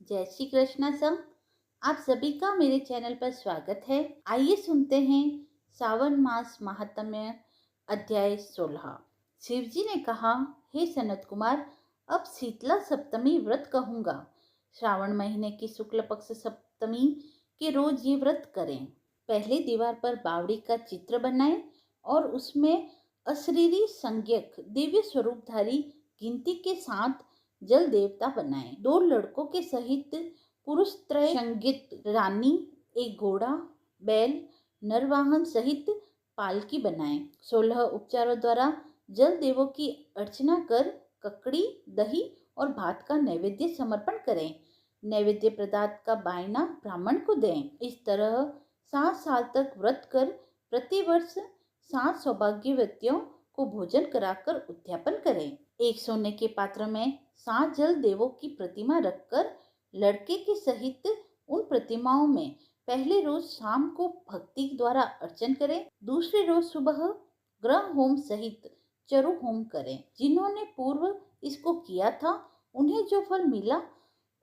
जय श्री कृष्णा संग। आप सभी का मेरे चैनल पर स्वागत है। आइए सुनते हैं सावन मास महात्म्य अध्याय 16। शिवजी ने कहा, हे सनत कुमार, अब शीतला सप्तमी व्रत कहूँगा। श्रावण महीने की शुक्ल पक्ष सप्तमी के रोज ये व्रत करें। पहले दीवार पर बावड़ी का चित्र बनाएं और उसमें अशरीरी संज्ञक दिव्य स्वरूपधारी गिनती के साथ जल देवता बनाएं। 2 लड़कों के सहित पुरुष त्रय संगीत रानी, एक घोड़ा, बैल, नरवाहन सहित पालकी बनाएं। 16 उपचारों द्वारा जल देवों की अर्चना कर ककड़ी, दही और भात का नैवेद्य समर्पण करें। नैवेद्य पदार्थ का बायना ब्राह्मण को दें। इस तरह 7 साल तक व्रत कर प्रतिवर्ष 7 सौभाग्यवतियों को भोजन कराकर उद्यापन करें। एक सोने के पात्र में 7 जल देवों की प्रतिमा रखकर लड़के के सहित उन प्रतिमाओं में पहले रोज शाम को भक्ति द्वारा अर्चन करें। दूसरे रोज सुबह ग्रह होम सहित चरु होम करें। जिन्होंने पूर्व इसको किया था उन्हें जो फल मिला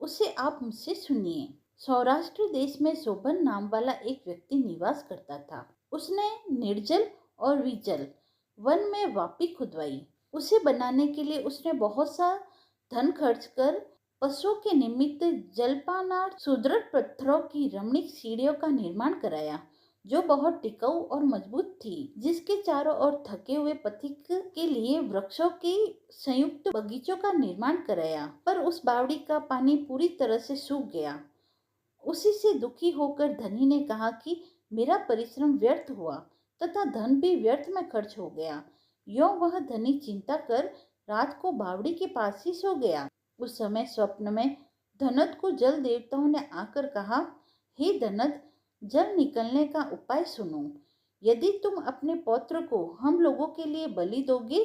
उसे आप मुझसे सुनिए। सौराष्ट्र देश में शोभन नाम वाला एक व्यक्ति निवास करता था। उसने निर्जल और विजल वन में वापी खुदवाई। उसे बनाने के लिए उसने बहुत सा धन खर्च कर पशुओं के निमित्त जलपानार्थ सुदृढ़ पत्थरों की रमणीक सीढ़ियों का निर्माण कराया, जो बहुत टिकाऊ और मजबूत थी। जिसके चारों ओर थके हुए पथिक के लिए वृक्षों के संयुक्त बगीचों का निर्माण कराया। पर उस बावड़ी का पानी पूरी तरह से सूख गया। उसी से दुखी होकर धनी ने कहा कि मेरा परिश्रम व्यर्थ हुआ तथा धन भी व्यर्थ में खर्च हो गया। यों वह धनी चिंता कर रात को बावड़ी के पास ही सो गया। उस समय स्वप्न में धनत को जल देवताओं ने आकर कहा, हे धनत, जल निकलने का उपाय सुनो। यदि तुम अपने पौत्र को हम लोगों के लिए बलि दोगे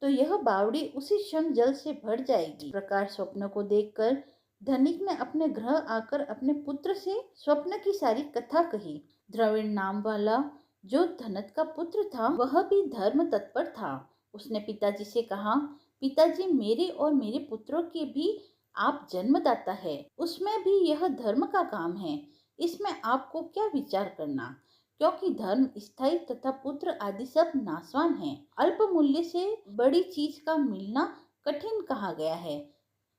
तो यह बावड़ी उसी क्षण जल से भर जाएगी। प्रकार स्वप्न को देखकर धनिक ने अपने गृह आकर अपने पुत्र से स्वप्न की सारी कथा कही। द्रविड़ नाम वाला जो धनत का पुत्र था वह भी धर्म तत्पर था। उसने पिताजी से कहा, पिताजी, मेरे और मेरे पुत्रों के भी आप जन्मदाता है, उसमें भी यह धर्म का काम है। इसमें आपको क्या विचार करना, क्योंकि धर्म स्थायी तथा पुत्र आदि सब नाशवान है। अल्प मूल्य से बड़ी चीज का मिलना कठिन कहा गया है।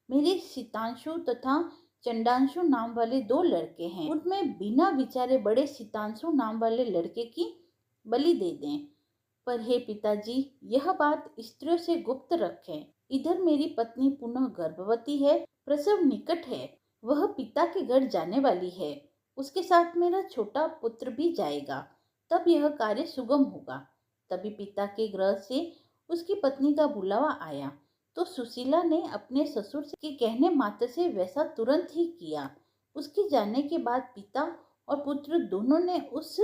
मेरे शीतांशु तथा चंडांशु नाम वाले 2 लड़के हैं, उनमें बिना विचारे बड़े शीतांशु नाम वाले लड़के की बलि दे दें। पर हे पिताजी, यह बात स्त्रियों से गुप्त रखें। इधर मेरी पत्नी पुनः गर्भवती है, प्रसव निकट है, वह पिता के घर जाने वाली है। उसके साथ मेरा छोटा पुत्र भी जाएगा, तब यह कार्य सुगम होगा। तभी पिता के गृह से उसकी पत्नी का बुलावा आया तो सुशीला ने अपने ससुर के कहने मात्र से वैसा तुरंत ही किया। उसके जाने के बाद पिता और पुत्र दोनों ने उस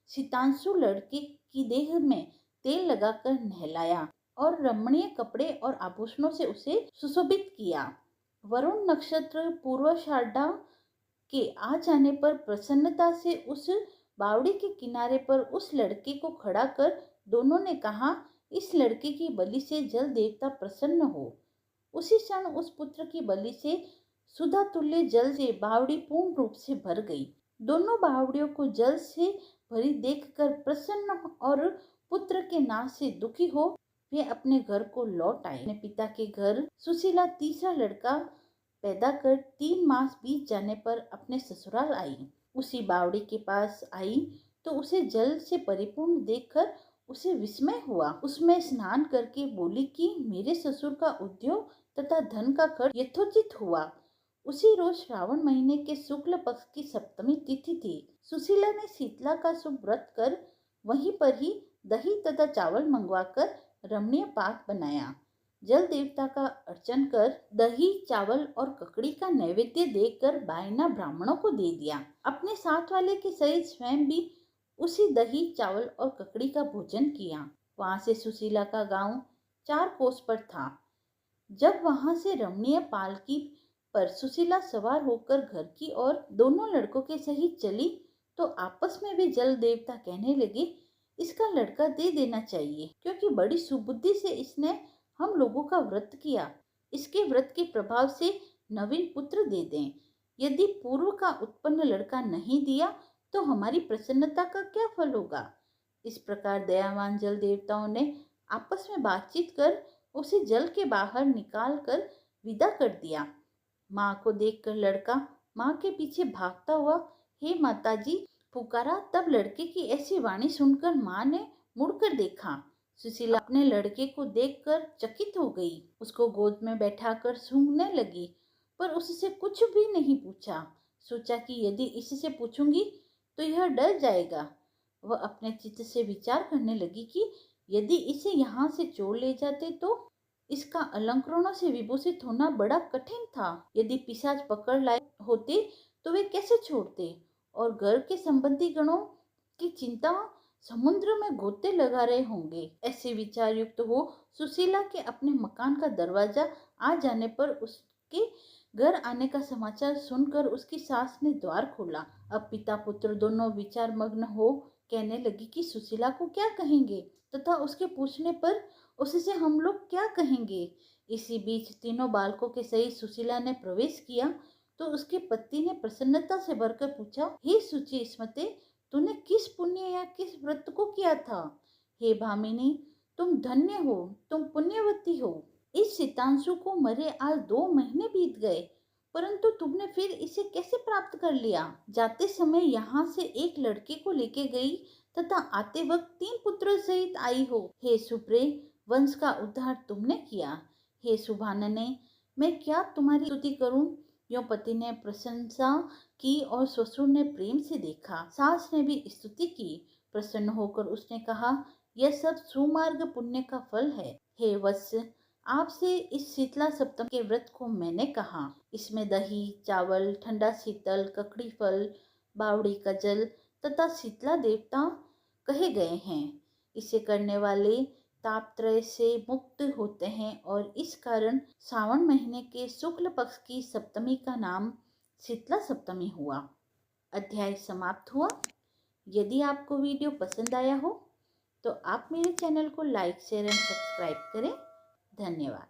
शीतांशु लड़के की देह में तेल लगाकर नहलाया और रमणीय कपड़े और आभूषणों से उसे सुशोभित किया। वरुण नक्षत्र पूर्वाषाढ़ा के आ जाने पर प्रसन्नता से उस बावड़ी के किनारे पर उस लड़के को खड़ा कर दोनों ने कहा, इस लड़के की बलि से जल देवता प्रसन्न हो। उसी क्षण उस पुत्र की बलि से सुधा तुल्य जल से बावड़ी पूर्ण रूप से भर गई। दोनों बावड़ियों को जल से भरी देखकर प्रसन्न और पुत्र के नाश से दुखी हो वे अपने घर को लौट आए। अपने पिता के घर सुशीला तीसरा लड़का पैदा कर 3 मास बीत जाने पर अपने ससुराल आई। उसी बावड़ी के पास आई तो उसे जल से परिपूर्ण देखकर उसे विस्मय हुआ। उसमें स्नान करके बोली कि मेरे ससुर का उद्योग तथा धन का खर्च यथोचित हुआ। उसी रोज श्रावण महीने के शुक्ल पक्ष की सप्तमी तिथि थी। सुशीला ने शीतला का शुभ व्रत कर वहीं पर ही दही तथा चावल मंगवाकर रमणीय पाक बनाया। जल देवता का अर्चन कर दही, चावल और ककड़ी का नैवेद्य देकर बायना ब्राह्मणों को दे दिया। अपने साथ वाले के सहित स्वयं भी उसी दही, चावल और ककड़ी का भोजन किया। वहां से सुशीला का गांव 4 कोस पर था। जब वहां से रमणीय पालकी पर सुशीला सवार होकर घर की ओर दोनों लड़कों के सहित चली तो आपस में वे जल देवता कहने लगे, इसका लड़का दे देना चाहिए, क्योंकि बड़ी सुबुद्धि से इसने हम लोगों का व्रत किया। इसके व्रत के प्रभाव से नवीन पुत्र दे दें। यदि पूर्व का उत्पन्न लड़का नहीं दिया तो हमारी प्रसन्नता का क्या फल होगा। इस प्रकार दयावान जल देवताओं ने आपस में बातचीत कर उसे जल के बाहर निकाल कर विदा कर दिया। माँ को देखकर लड़का माँ के पीछे भागता हुआ हे माताजी पुकारा। तब लड़के की ऐसी वाणी सुनकर माँ ने मुड़कर देखा। सुशीला अपने लड़के को देखकर चकित हो गई। उसको गोद में बैठाकर सूंघने लगी, पर उससे कुछ भी नहीं पूछा। सोचा कि यदि इससे पूछूंगी तो यह डर जाएगा। वह अपने चित्त से विचार करने लगी कि यदि इसे यहाँ से चोर ले जाते तो इसका अलंकरणों से विभूषित होना बड़ा कठिन था। यदि पिशाच पकड़ लाए होते तो वे कैसे छोड़ते, और घर के संबंधी गणों की चिंता समुद्र में गोते लगा रहे होंगे। ऐसे विचार युक्त हो सुशीला के अपने मकान का दरवाजा आ जाने पर उसके घर आने का समाचार सुनकर उसकी सास ने द्वार खोला। अब पिता पुत्र दोनों विचार मग्न हो कहने लगी कि सुशीला को क्या कहेंगे तथा उसके पूछने पर उससे हम लोग क्या कहेंगे। इसी बीच तीनों बालकों के सहित सुशीला ने प्रवेश किया तो उसके पति ने प्रसन्नता से भरकर पूछा, हे सुचि स्मते, तूने किस पुण्य या किस व्रत को किया था। हे भामिनी, तुम धन्य हो, तुम पुण्यवती हो। इस सितांशु को मरे आज 2 महीने बीत गए, परंतु तुमने फिर इसे कैसे प्राप्त कर लिया। जाते समय यहाँ से एक लड़के को लेके गई तथा आते वक्त 3 पुत्रों सहित आई हो। हे सुप्रे, वंश का उद्धार तुमने किया। हे सुभानने, मैं क्या तुम्हारी स्तुति करूं। यो पति ने प्रशंसा की और ससुर ने प्रेम से देखा। सास ने भी स्तुति की। प्रसन्न होकर उसने कहा, यह सब सुमार्ग पुण्य का फल है। हे वत्स, आपसे इस शीतला सप्तमी के व्रत को मैंने कहा। इसमें दही, चावल, ठंडा शीतल, ककड़ी फल, बावड़ी का जल तथा शीतला देवता कहे गए हैं। इसे करने वाले तापत्रय से मुक्त होते हैं और इस कारण सावन महीने के शुक्ल पक्ष की सप्तमी का नाम शीतला सप्तमी हुआ। अध्याय समाप्त हुआ। यदि आपको वीडियो पसंद आया हो तो आप मेरे चैनल को लाइक, शेयर एंड सब्सक्राइब करें। धन्यवाद।